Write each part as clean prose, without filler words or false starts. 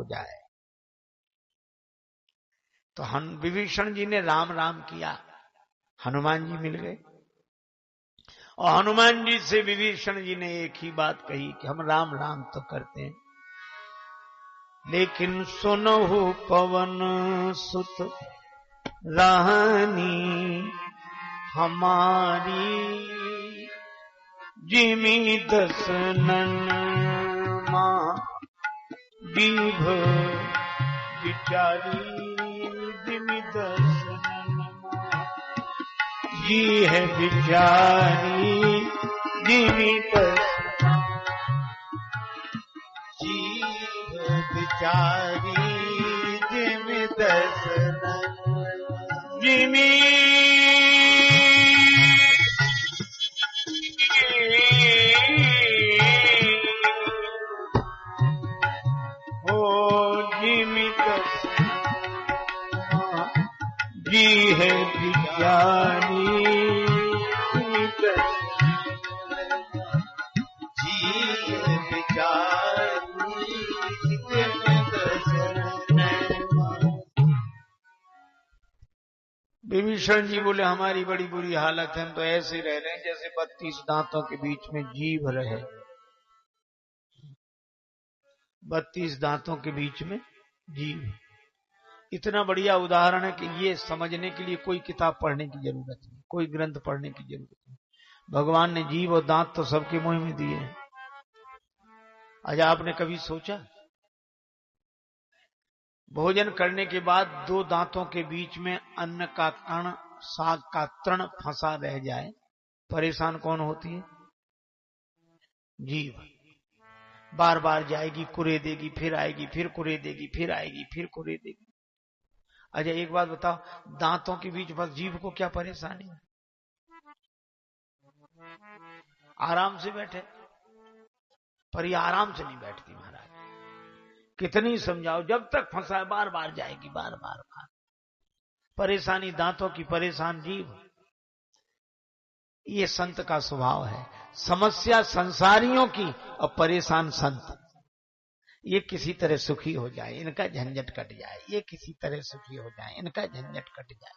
जाए। तो विभीषण जी ने राम राम किया, हनुमान जी मिल गए और हनुमान जी से विभीषण जी ने एक ही बात कही कि हम राम राम तो करते हैं, लेकिन सुनहु पवन सुत रानी हमारी, जिमि दसनन मां दीभ बिचारी, जिमि दसनन मां जी है बिचारी, जिमि दसनन जी है बिचारी, जिमि दसनन जिमि जी है बिचारी, जी है बिचारी। विभीषण जी बोले हमारी बड़ी बुरी हालत है, हम तो ऐसे रह रहे हैं जैसे 32 दांतों के बीच में जीभ रहे। 32 दांतों के बीच में जीभ, इतना बढ़िया उदाहरण है कि ये समझने के लिए कोई किताब पढ़ने की जरूरत नहीं, कोई ग्रंथ पढ़ने की जरूरत नहीं। भगवान ने जीभ और दांत तो सबके मुंह में दिए हैं। आज आपने कभी सोचा भोजन करने के बाद 2 दांतों के बीच में अन्न का कण, साग का तृण फंसा रह जाए, परेशान कौन होती है? जीभ। बार बार जाएगी, कुरेदेगी, फिर आएगी, फिर कुरेदेगी, फिर आएगी, फिर कुरेदेगी। अच्छा एक बात बताओ, दांतों के बीच बस जीभ को क्या परेशानी है? आराम से बैठे, पर ये आराम से नहीं बैठती महाराज। कितनी समझाओ, जब तक फंसा है बार बार जाएगी, बार बार बार। परेशानी दांतों की, परेशान जीभ। ये संत का स्वभाव है। समस्या संसारियों की और परेशान संत। ये किसी तरह सुखी हो जाए, इनका झंझट कट जाए, ये किसी तरह सुखी हो जाए, इनका झंझट कट जाए।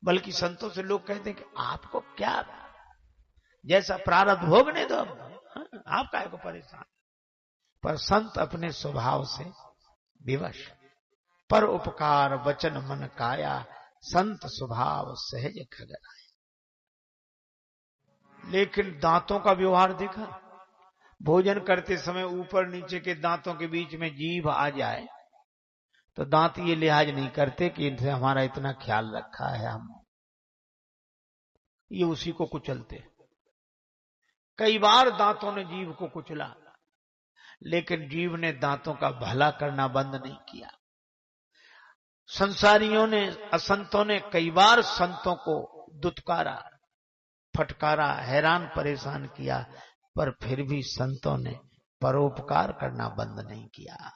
बल्कि संतों से लोग कहते हैं कि आपको क्या, जैसा प्रारब्ध भोगने दो, आप काहे को परेशान। पर संत अपने स्वभाव से विवश, पर उपकार वचन मन काया, संत स्वभाव सहज खगराया। लेकिन दांतों का व्यवहार देखा, भोजन करते समय ऊपर नीचे के दांतों के बीच में जीभ आ जाए तो दांत ये लिहाज नहीं करते कि इनसे हमारा इतना ख्याल रखा है, हम ये उसी को कुचलते। कई बार दांतों ने जीभ को कुचला, लेकिन जीभ ने दांतों का भला करना बंद नहीं किया। संसारियों ने, असंतों ने कई बार संतों को दुत्कारा, फटकारा, हैरान परेशान किया, पर फिर भी संतों ने परोपकार करना बंद नहीं किया।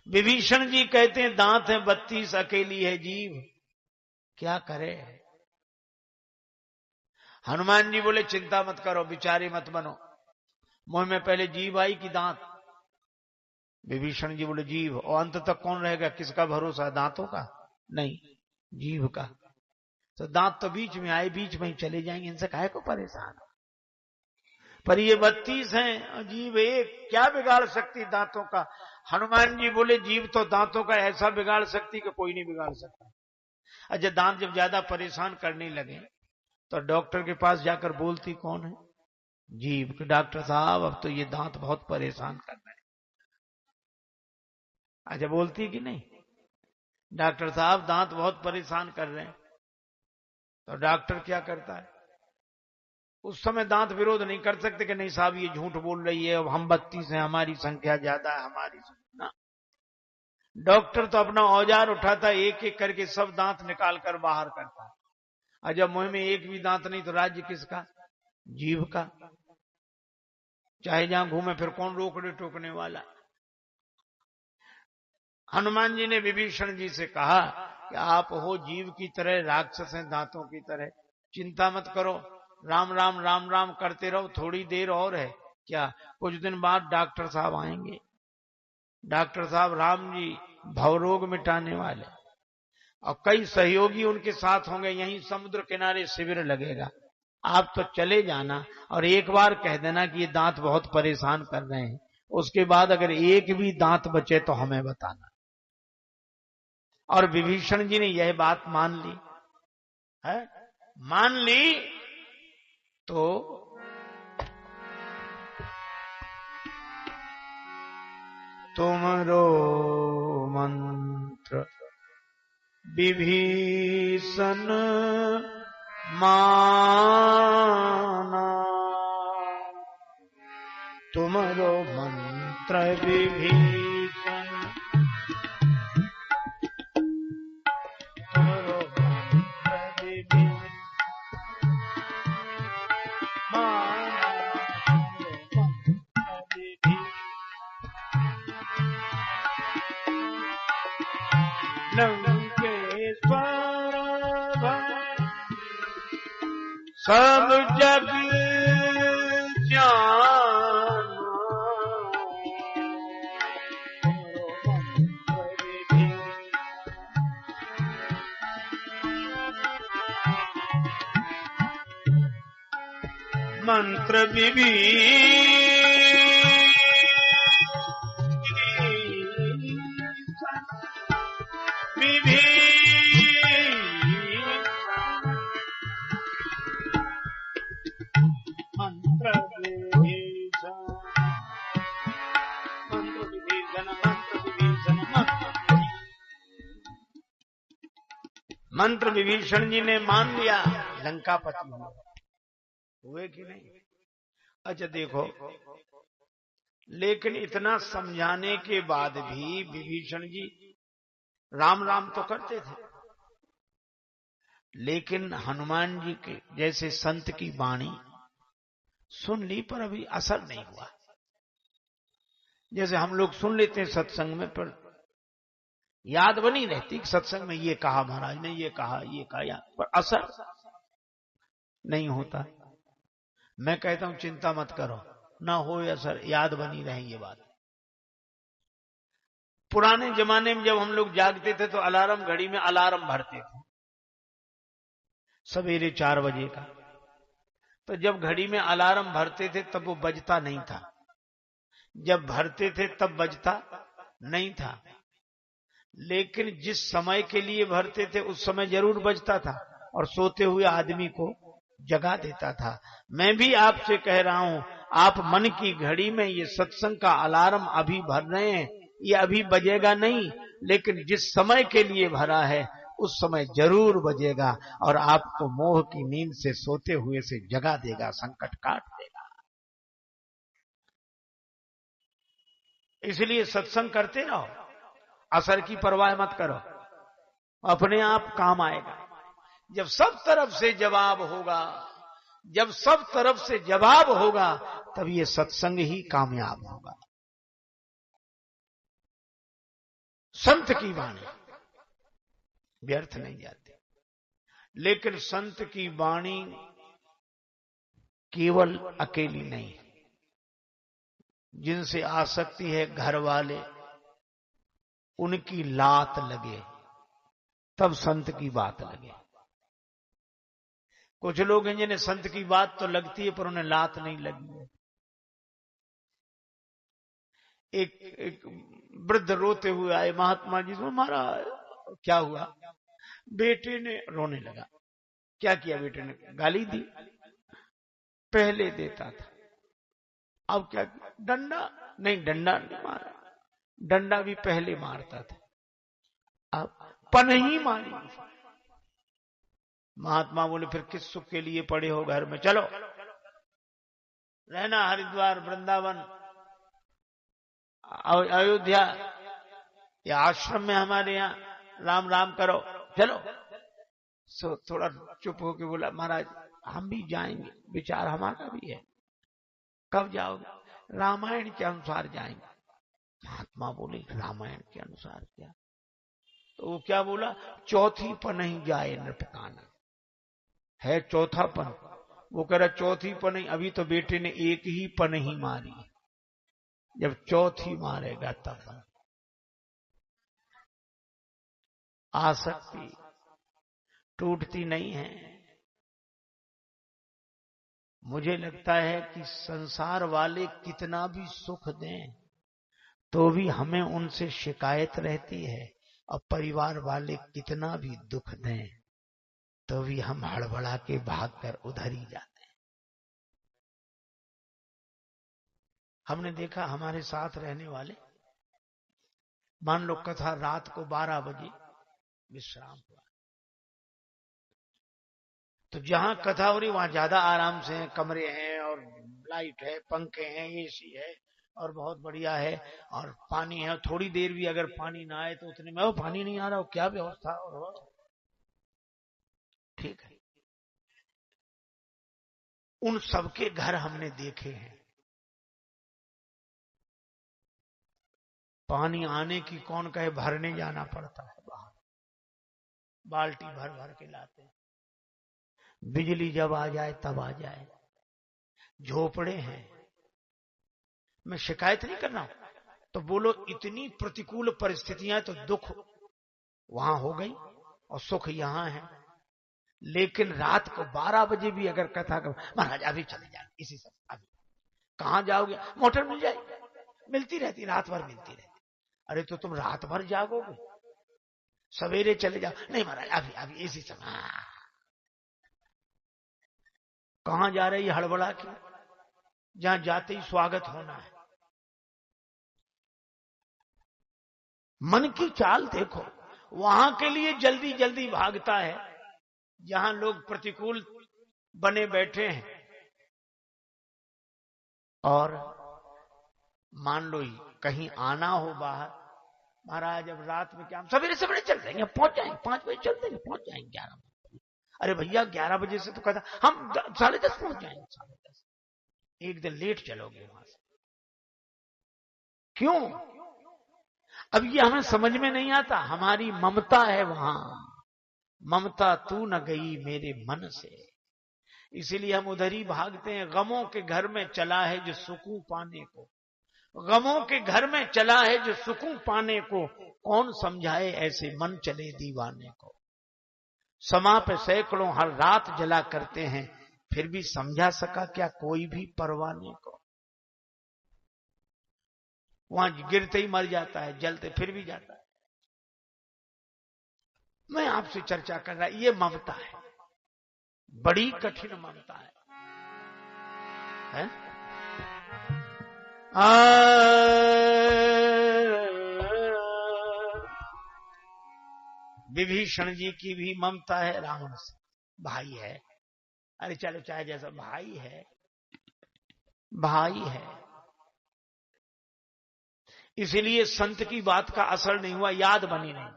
विभीषण जी कहते हैं दांत है 32, अकेली है जीभ, क्या करे। हनुमान जी बोले चिंता मत करो, बिचारे मत बनो, मुंह में पहले जीभ आई कि दांत। विभीषण जी बोले जीभ, और अंत तक कौन रहेगा, किसका भरोसा, दांतों का? नहीं, जीभ का। तो दांत तो बीच में आए, बीच में ही चले जाएंगे, इनसे काहे को परेशान। पर ये 32 हैं, जीभ एक, क्या बिगाड़ सकती दांतों का। हनुमान जी बोले जीभ तो दांतों का ऐसा बिगाड़ सकती कि कोई नहीं बिगाड़ सकता। अच्छा दांत जब ज्यादा परेशान करने लगे तो डॉक्टर के पास जाकर बोलती कौन है? जीभ। डॉक्टर साहब अब तो ये दांत बहुत परेशान कर रहे हैं। अच्छा बोलती कि नहीं? डॉक्टर साहब दांत बहुत परेशान कर रहे हैं। तो डॉक्टर क्या करता है, उस समय दांत विरोध नहीं कर सकते कि नहीं साहब ये झूठ बोल रही है, अब हम 32 हैं, हमारी संख्या ज्यादा है, हमारी ना। डॉक्टर तो अपना औजार उठाता, एक एक करके सब दांत निकाल कर बाहर करता है। और जब मुंह में एक भी दांत नहीं तो राज्य किसका? जीभ का। चाहे जहां घूमे फिर कौन रोकने टोकने वाला। हनुमान जी ने विभीषण जी से कहा कि आप हो जीव की तरह, राक्षस हैं दांतों की तरह, चिंता मत करो, राम राम राम राम करते रहो, थोड़ी देर और है, क्या कुछ दिन बाद डॉक्टर साहब आएंगे, डॉक्टर साहब राम जी भवरोग मिटाने वाले, और कई सहयोगी उनके साथ होंगे। यहीं समुद्र किनारे शिविर लगेगा। आप तो चले जाना और एक बार कह देना कि ये दांत बहुत परेशान कर रहे हैं, उसके बाद अगर एक भी दांत बचे तो हमें बताना। और विभीषण जी ने यह बात मान ली है, मान ली तो तुमरो मंत्र विभीषण माना, तुमरो मंत्र विभीषण, तुमरो मंत्र विभीषण माना, लंकेश्वर सब जग जाना, मंत्र मंत्र विभीषण जी ने मान लिया, लंकापति हुए कि नहीं। अच्छा देखो, लेकिन इतना समझाने के बाद भी विभीषण जी राम राम तो करते थे, लेकिन हनुमान जी के जैसे संत की वाणी सुन ली पर अभी असर नहीं हुआ। जैसे हम लोग सुन लेते हैं सत्संग में, पर याद बनी रहती सत्संग में ये कहा महाराज ने, ये कहा याद, पर असर नहीं होता। मैं कहता हूं चिंता मत करो, ना हो असर, याद बनी रहे ये बात। पुराने जमाने में जब हम लोग जागते थे तो अलार्म घड़ी में अलार्म भरते थे सवेरे 4 बजे का। तो जब घड़ी में अलार्म भरते थे तब वो बजता नहीं था, जब भरते थे तब बजता नहीं था। लेकिन जिस समय के लिए भरते थे उस समय जरूर बजता था और सोते हुए आदमी को जगा देता था। मैं भी आपसे कह रहा हूं, आप मन की घड़ी में ये सत्संग का अलार्म अभी भर रहे हैं, ये अभी बजेगा नहीं, लेकिन जिस समय के लिए भरा है उस समय जरूर बजेगा और आपको मोह की नींद से सोते हुए से जगा देगा, संकट काट देगा। इसलिए सत्संग करते रहो, असर की परवाह मत करो, अपने आप काम आएगा। जब सब तरफ से जवाब होगा, जब सब तरफ से जवाब होगा तब ये सत्संग ही कामयाब होगा। संत की वाणी व्यर्थ नहीं जाती, लेकिन संत की वाणी केवल अकेली नहीं, जिनसे आसक्ति है घर वाले, उनकी लात लगे तब संत की बात लगे। कुछ लोग हैं जिन्हें संत की बात तो लगती है पर उन्हें लात नहीं लगी। एक वृद्ध रोते हुए आए महात्मा जी से, महाराज क्या हुआ? बेटे ने रोने लगा। क्या किया बेटे ने? गाली दी। पहले देता था, अब क्या? डंडा नहीं, डंडा नहीं मारा, डंडा भी पहले मारता था, अब पनही मारी। महात्मा बोले फिर किस सुख के लिए पड़े हो घर में, चलो रहना हरिद्वार, वृंदावन, अयोध्या या आश्रम में हमारे यहाँ राम राम करो, चलो। सो थोड़ा चुप होके बोला, महाराज हम भी जाएंगे, विचार हमारा भी है। कब जाओगे? रामायण के अनुसार जाएंगे। महात्मा बोले रामायण के अनुसार क्या? तो वो क्या बोला? चौथी पनही जाए नृपकाना, है चौथापन, वो कह रहा चौथी पनही, अभी तो बेटे ने एक ही पनही मारी, जब चौथी मारेगा तब। आसक्ति टूटती नहीं है। मुझे लगता है कि संसार वाले कितना भी सुख दें तो भी हमें उनसे शिकायत रहती है, और परिवार वाले कितना भी दुख दें तो भी हम हड़बड़ा के भागकर उधर ही जाते हैं। हमने देखा हमारे साथ रहने वाले, मान लो कथा रात को 12 बजे विश्राम हुआ, तो जहां कथा हो रही वहां ज्यादा आराम से है, कमरे हैं और लाइट है, पंखे हैं, एसी है और बहुत बढ़िया है, और पानी है। थोड़ी देर भी अगर पानी ना आए तो उतने में वो पानी नहीं आ रहा हो, क्या व्यवस्था और ठीक है। उन सबके घर हमने देखे हैं, पानी आने की कौन कहे, भरने जाना पड़ता है बाहर, बाल्टी भर भर के लाते हैं। बिजली जब आ जाए तब आ जाए, झोपड़े हैं। मैं शिकायत नहीं कर रहा हूं, तो बोलो इतनी प्रतिकूल परिस्थितियां तो दुख वहां हो गई और सुख यहां है। लेकिन रात को 12 बजे भी अगर कथा करो, महाराज अभी चले जाए इसी सब, अभी कहां जाओगे, मोटर मिल जाएगी, मिलती रहती, रात भर मिलती रहती। अरे तो तुम रात भर जागोगे, सवेरे चले जाओ, नहीं महाराज अभी अभी इसी समय। कहां जा रही हड़बड़ा की, जहां जाते ही स्वागत होना है। मन की चाल देखो, वहां के लिए जल्दी जल्दी भागता है जहां लोग प्रतिकूल बने बैठे हैं। और मान लो कहीं आना हो बाहर, महाराज अब रात में क्या, हम सवेरे सवेरे चल जाएंगे, पहुंच जाएंगे 5 बजे, चल देंगे पहुंच जाएंगे 11 बजे। अरे भैया 11 बजे से तो कहता हम 10:30 पहुंच जाएंगे, 10:30। एक दिन लेट चलोगे वहां से, क्यों? अब ये हमें समझ में नहीं आता, हमारी ममता है वहां, ममता तू न गई मेरे मन से, इसीलिए हम उधर ही भागते हैं। गमों के घर में चला है जो सुकून पाने को, गमों के घर में चला है जो सुकून पाने को, कौन समझाए ऐसे मन चले दीवाने को। समा पे सैकड़ों हर रात जला करते हैं, फिर भी समझा सका क्या कोई भी परवाने को। वहां गिरते ही मर जाता है, जलते फिर भी जाता है। मैं आपसे चर्चा कर रहा, ये ममता है, बड़ी कठिन ममता है? विभीषण जी की भी ममता है रावण से, भाई है। अरे चलो चाहे जैसा, भाई है, भाई है। इसीलिए संत की बात का असर नहीं हुआ, याद बनी नहीं।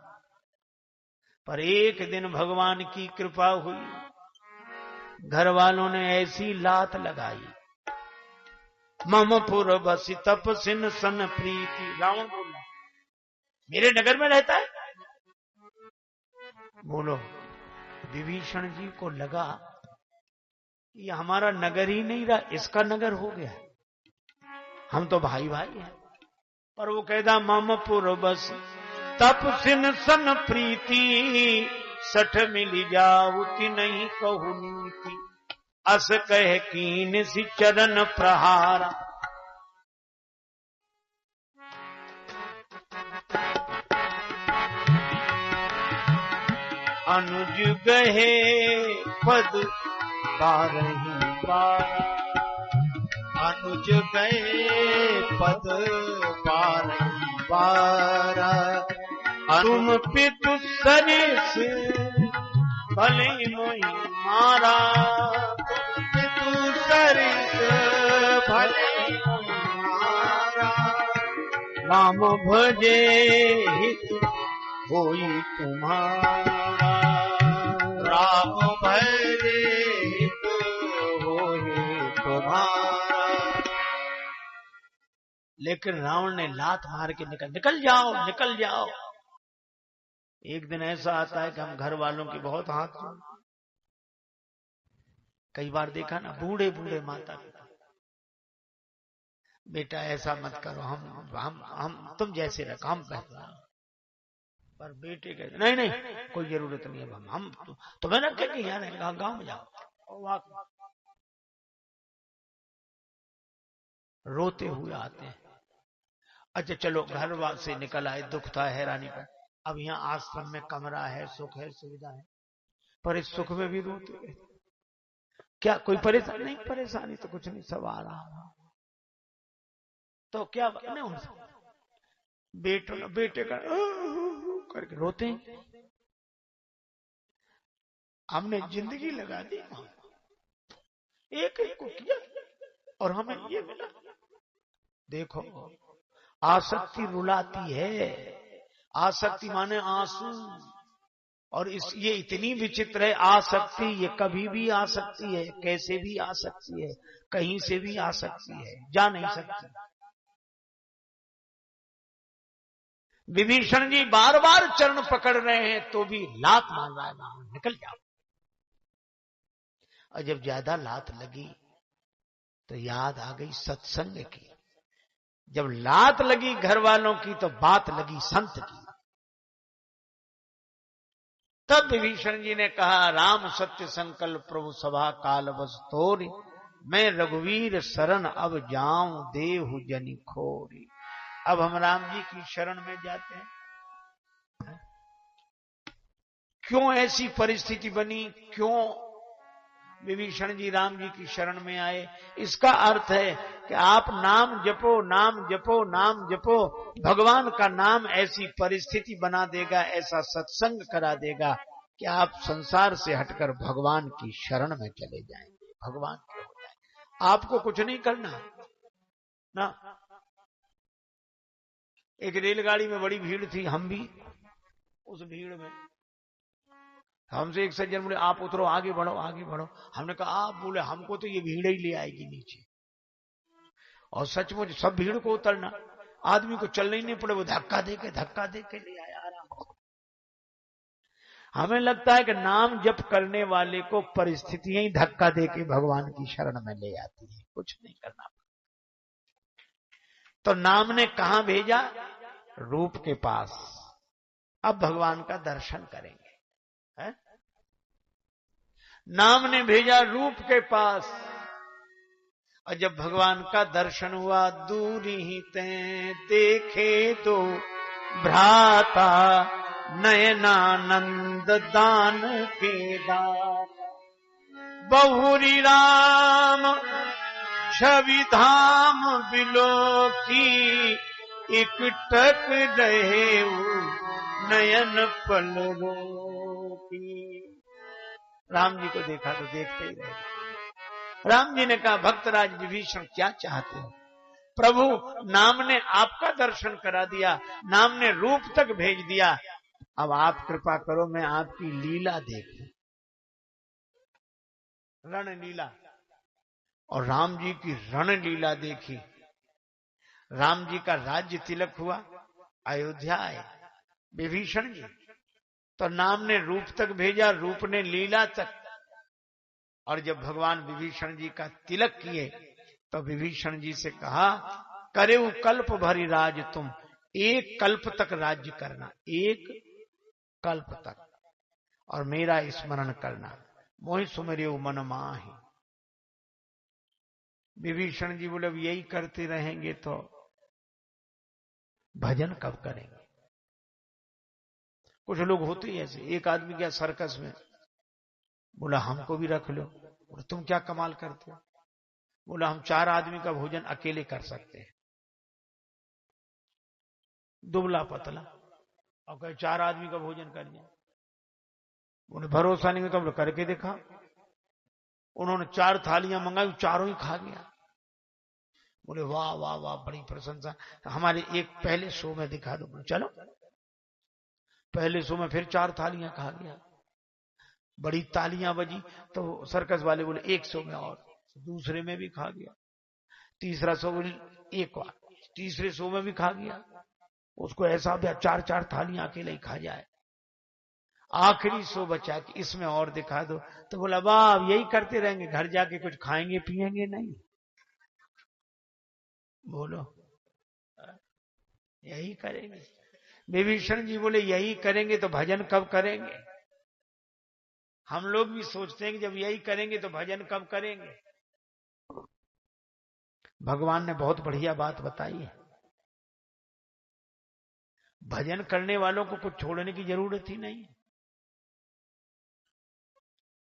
पर एक दिन भगवान की कृपा हुई, घर वालों ने ऐसी लात लगाई, मम पुर बसी तपसिन सन प्रीति। रावण बोला मेरे नगर में रहता है। बोलो विभीषण जी को लगा ये हमारा नगर ही नहीं रहा, इसका नगर हो गया, हम तो भाई भाई हैं। पर वो कहता मम पुर बस तपसिन सन प्रीति, 60 मिली जाऊती नहीं कहू नीति, अस कह कीन सी चरण प्रहारा। अनुज गहे पद बारही बारा, अनुज गए पद बारही बारा, तुम पितु सरिस भले मोहि मारा, पितु सरिस भले मोहि मारा, राम भजे हित होई तुम्हारा, राम भजे हित होई तुम्हारा। लेकिन रावण ने लात मार के निकल जाओ, निकल जाओ। एक दिन ऐसा आता है कि हम घर वालों की बहुत हाथ कई बार देखा ना, बूढ़े बूढ़े माता पिता, बेटा ऐसा मत करो, हम तुम जैसे रखो, हम कहते, पर बेटे कहते नहीं नहीं कोई जरूरत नहीं है, हम तुम्हें ना क्या यहाँ गाँव में जाओ, रोते हुए आते हैं। अच्छा चलो, घर से निकल आए, दुख था, हैरानी पर, अब यहाँ आश्रम में कमरा है, सुख है, सुविधा है, पर इस सुख में भी रोते गए। क्या कोई परेशानी नहीं? परेशानी तो कुछ नहीं, सब आराम। तो क्या नहीं हो सकता, बेटे का करके रोते हैं। हमने जिंदगी लगा दी, एक एक को किया और हमें ये मिला। देखो, आसक्ति रुलाती है, आसक्ति माने आंसू, और ये इतनी विचित्र है आसक्ति, ये कभी भी आ सकती है, कैसे भी आ सकती है, कहीं से भी आ सकती है, जा नहीं सकती। विभीषण जी बार बार चरण पकड़ रहे हैं तो भी लात मार रहा है, निकल जाओ। और जब ज्यादा लात लगी तो याद आ गई सत्संग की, जब लात लगी घर वालों की तो बात लगी संत की। तब विभीषण जी ने कहा, राम सत्य संकल्प प्रभु सभा काल बस तोरी, मैं रघुवीर शरण अब जाऊं देहु जनि खोरी। अब हम राम जी की शरण में जाते हैं। क्यों ऐसी परिस्थिति बनी, क्यों विभीषण जी राम जी की शरण में आए? इसका अर्थ है कि आप नाम जपो, नाम जपो, नाम जपो, भगवान का नाम ऐसी परिस्थिति बना देगा, ऐसा सत्संग करा देगा कि आप संसार से हटकर भगवान की शरण में चले जाएंगे, भगवान के हो जाएंगे। आपको कुछ नहीं करना ना। एक रेलगाड़ी में बड़ी भीड़ थी, हम भी उस भीड़ में, हमसे एक सज्जन बोले आप उतरो, आगे बढ़ो, आगे बढ़ो। हमने कहा आप? बोले हमको तो ये भीड़ ही ले आएगी नीचे। और सचमुच सब भीड़ को उतरना, आदमी को चलना ही नहीं पड़े, वो धक्का दे के ले आया आराम। हमें लगता है कि नाम जप करने वाले को परिस्थितियां ही धक्का दे के भगवान की शरण में ले आती है, कुछ नहीं करना। तो नाम ने कहां भेजा? रूप के पास। अब भगवान का दर्शन करेंगे, है? नाम ने भेजा रूप के पास, और जब भगवान का दर्शन हुआ, दूरी ही ते देखे तो भ्राता, नयनानंद दान के दान, बहुरी राम छवि धाम बिलो की, इकटक रहे नयन पलरों की। राम जी को देखा तो देखते ही रहे। राम जी ने कहा, भक्तराज विभीषण क्या चाहते हो? प्रभु, नाम ने आपका दर्शन करा दिया, नाम ने रूप तक भेज दिया, अब आप कृपा करो मैं आपकी लीला देखूं, रण लीला। और राम जी की रण लीला देखी। राम जी का राज्य तिलक हुआ, अयोध्या आए विभीषण जी, तो नाम ने रूप तक भेजा, रूप ने लीला तक। और जब भगवान विभीषण जी का तिलक किए तो विभीषण जी से कहा, करेऊ कल्प भरी राज तुम, एक कल्प तक राज्य करना, एक कल्प तक, और मेरा स्मरण करना, मोहि सुमरेऊ मन माहि। विभीषण जी बोले, अब यही करते रहेंगे तो भजन कब करेंगे? कुछ लोग होते ही ऐसे। एक आदमी गया सर्कस में, बोला हमको भी रख लो। बोला तुम क्या कमाल करते हो? बोला हम 4 आदमी का भोजन अकेले कर सकते हैं। दुबला पतला, और कहे 4 आदमी का भोजन कर दिया। बोले भरोसा नहीं तो करके देखा। उन्होंने 4 थालियां मंगाई, चारों ही खा गया। बोले वाह वाह वाह, बड़ी प्रशंसा, हमारे एक पहले शो में दिखा दो। चलो पहले शो में फिर 4 थालियां खा गया, बड़ी तालियां बजी। तो सर्कस वाले बोले 1 शो में और, दूसरे में भी खा गया, तीसरा शो एक बार, तीसरे शो में भी खा गया। उसको ऐसा भी 4-4 थालियां अकेले ही खा जाए। आखिरी सो बचा कि इसमें और दिखा दो। तो बोला बाप यही करते रहेंगे, घर जाके कुछ खाएंगे पिएंगे नहीं? बोलो यही करेंगे। विभीषण जी बोले यही करेंगे तो भजन कब करेंगे? हम लोग भी सोचते हैं कि जब यही करेंगे तो भजन कब करेंगे। भगवान ने बहुत बढ़िया बात बताई है, भजन करने वालों को कुछ छोड़ने की जरूरत ही नहीं।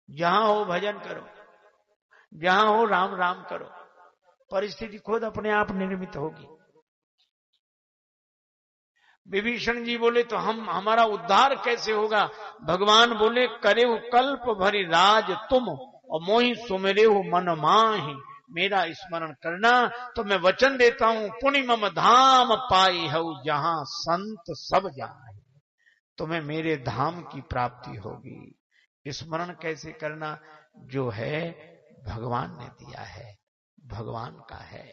जहां हो भजन करो, जहां हो राम राम करो, परिस्थिति खुद अपने आप निर्मित होगी। विभीषण जी बोले तो हमारा उद्धार कैसे होगा? भगवान बोले करे हो कल्प भरी राज तुम और मोहि सुमेरे हो मन माहि, मेरा स्मरण करना तो मैं वचन देता हूं पुण्य मम धाम पाई हो जहां संत सब जाए, तुम्हें मेरे धाम की प्राप्ति होगी। स्मरण कैसे करना? जो है भगवान ने दिया है, भगवान का है।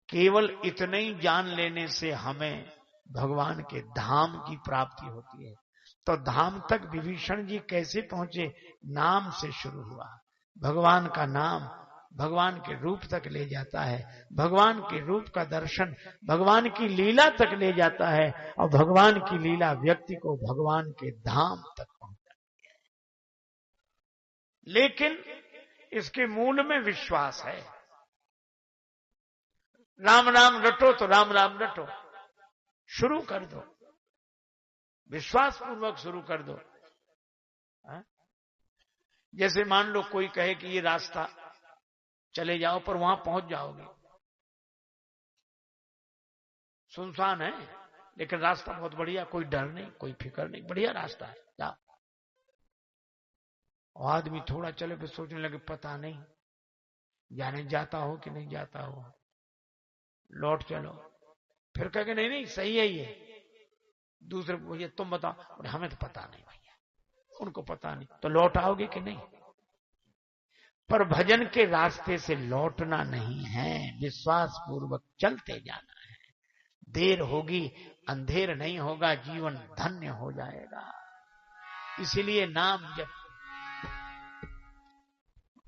केवल इतने ही जान लेने से हमें भगवान के धाम की प्राप्ति होती है। तो धाम तक विभीषण जी कैसे पहुंचे? नाम से शुरू हुआ। भगवान का नाम भगवान के रूप तक ले जाता है, भगवान के रूप का दर्शन भगवान की लीला तक ले जाता है, और भगवान की लीला व्यक्ति को भगवान के धाम तक पहुंचाती है। लेकिन इसके मूल में विश्वास है। राम राम रटो तो राम राम रटो, शुरू कर दो, विश्वास पूर्वक शुरू कर दो। जैसे मान लो कोई कहे कि ये रास्ता चले जाओ, पर वहां पहुंच जाओगे, सुनसान है लेकिन रास्ता बहुत बढ़िया, कोई डर नहीं कोई फिक्र नहीं, बढ़िया रास्ता है, जाओ। और आदमी थोड़ा चले फिर सोचने लगे पता नहीं जाने जाता हो कि नहीं जाता हो, लौट चलो। फिर कहे नहीं नहीं सही है ये, दूसरे भैया तुम बताओ, हमें तो पता नहीं भैया, उनको पता नहीं, तो लौट आओगे कि नहीं? पर भजन के रास्ते से लौटना नहीं है, विश्वास पूर्वक चलते जाना है। देर होगी अंधेर नहीं होगा, जीवन धन्य हो जाएगा। इसीलिए नाम जप।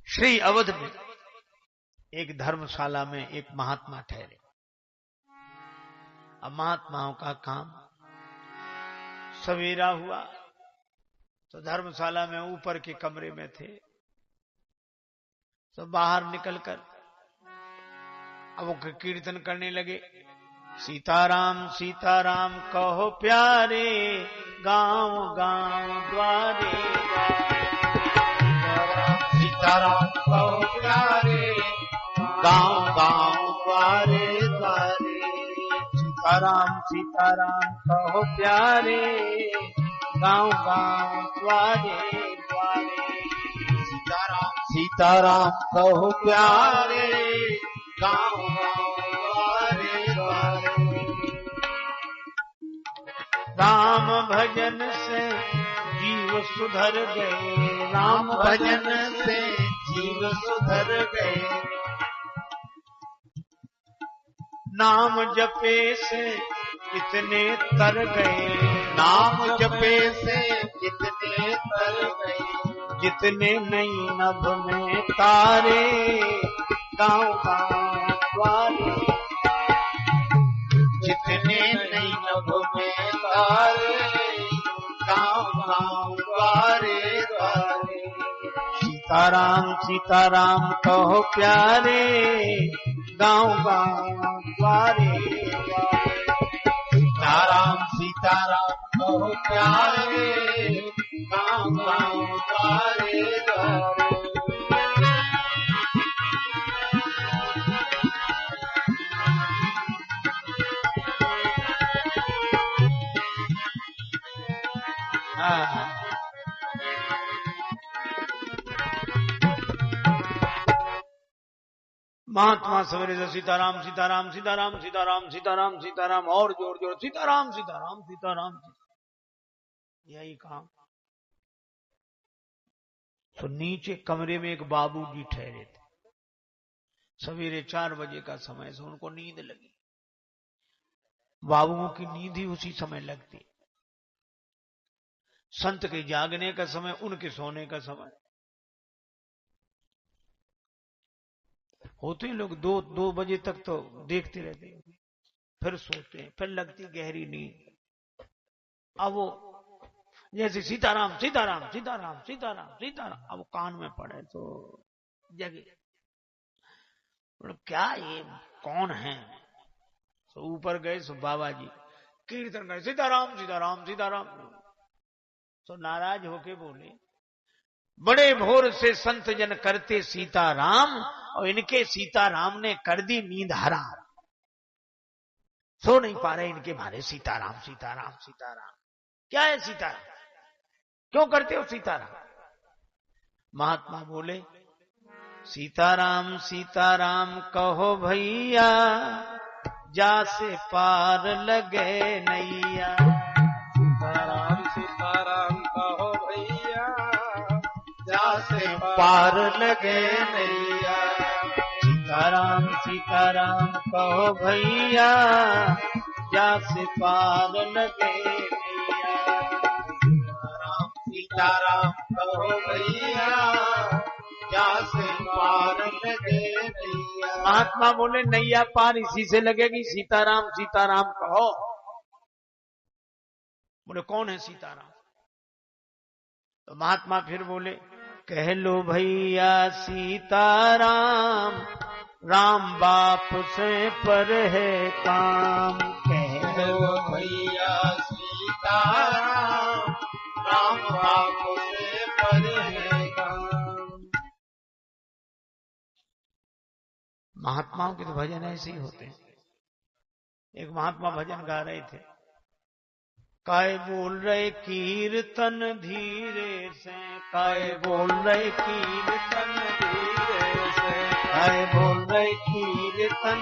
श्री अवध में एक धर्मशाला में एक महात्मा ठहरे। अब महात्माओं का काम, सवेरा हुआ तो धर्मशाला में ऊपर के कमरे में थे, तो बाहर निकलकर अब वो कीर्तन करने लगे। सीताराम सीताराम कहो प्यारे, गांव गांव द्वारे, सीताराम कहो प्यारे, गांव गांव द्वारे द्वारे, सीताराम सीताराम कहो प्यारे, गांव गांव द्वारे द्वारे, सीताराम सीताराम कहो प्यारे, गांव गांव द्वारे द्वारे। राम भजन से जीव सुधर गए, राम भजन से जीव सुधर गए, नाम जपे से कितने तर गए, नाम जपे से कितने तर गए, जितने नई नभ में तारे, गांव गांव द्वारे, जितने नई नभ में तारे, गांव गांव द्वारे द्वारे, सीताराम सीताराम कहो प्यारे, गांव गांव द्वारे द्वारे, सीताराम सीताराम कहो प्यारे, गांव गांव द्वारे द्वारे। महात्मा सवेरे से सीताराम सीताराम सीताराम सीताराम सीताराम सीताराम और जोर जोर सीताराम सीताराम सीताराम, यही काम। तो नीचे कमरे में एक बाबूजी ठहरे थे, सवेरे 4 बजे का समय से उनको नींद लगी। बाबुओं की नींद ही उसी समय लगती। संत के जागने का समय, उनके सोने का समय। होते हैं लोग 2 बजे तक तो देखते रहते हैं, फिर सोते हैं, फिर लगती गहरी नींद। अब वो जैसे सीताराम सीताराम सीताराम सीताराम सीताराम, अब कान में पड़े तो जगे। क्या ये कौन है? तो ऊपर गए सो बाबा जी कीर्तन गए, सीताराम सीताराम सीताराम। तो नाराज होके बोले, बड़े भोर से संत जन करते सीताराम, और इनके सीताराम ने कर दी नींद हराम। सो नहीं पा रहे इनके मारे, सीताराम सीताराम सीताराम। क्या है सीताराम? क्यों करते हो सीताराम? महात्मा बोले, सीताराम सीताराम कहो भैया, जा से पार लगे नैया। सीताराम सीताराम कहो भैया, जा से पार लगे नैया। सीताराम सीताराम कहो भैया, जा से पार लगे नैया। सीताराम सीताराम कहो भैया, जा से पार लगे नैया। महात्मा बोले, नैया पार इसी से लगेगी, सीताराम सीताराम कहो। बोले, कौन है सीताराम? तो महात्मा फिर बोले, कह लो भैया सीताराम, राम बाप से पर है काम। कह लो भैया सीताराम, राम बाप से पर है काम। महात्माओं के तो भजन ऐसे ही होते हैं। एक महात्मा भजन गा रहे थे, काय बोल रहे कीर्तन धीरे से, काय बोल रहे कीर्तन धीरे से, काय बोल रहे कीर्तन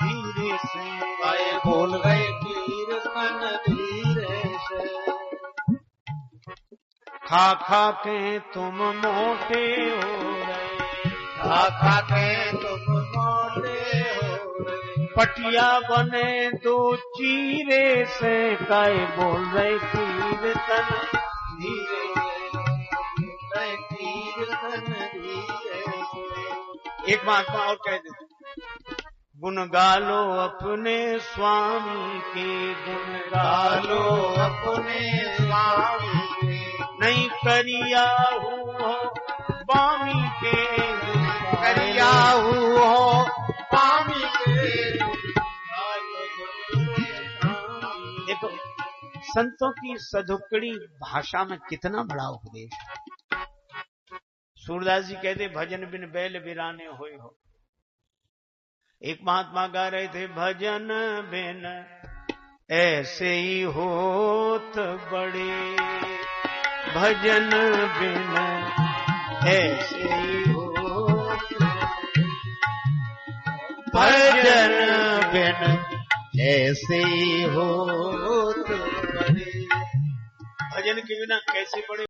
धीरे से, काय बोल रहे कीर्तन धीरे से। खा खा के तुम मोटे हो रहे, खा खा के तुम मोटे हो रहे। पटिया बने दो चीरे से, काय बोल रहे कीर्तन धीरे से, कीर्तन धीरे से। एक महात्मा और कह देते, गुण गालो अपने स्वामी के, गुण गालो अपने स्वामी के। नहीं करिया हो स्वामी के, करिया हो स्वामी के। देखो संतों की सधुकड़ी भाषा में कितना बड़ा उपदेश। सूरदास जी कहते, भजन बिन बैल बिराने होए हो। एक महात्मा गा रहे थे, भजन बिन ऐसे ही होत बड़े, भजन बिन ऐसे ही होत, भजन बिन ऐसे ही होत बड़े। भजन के बिना कैसे बड़े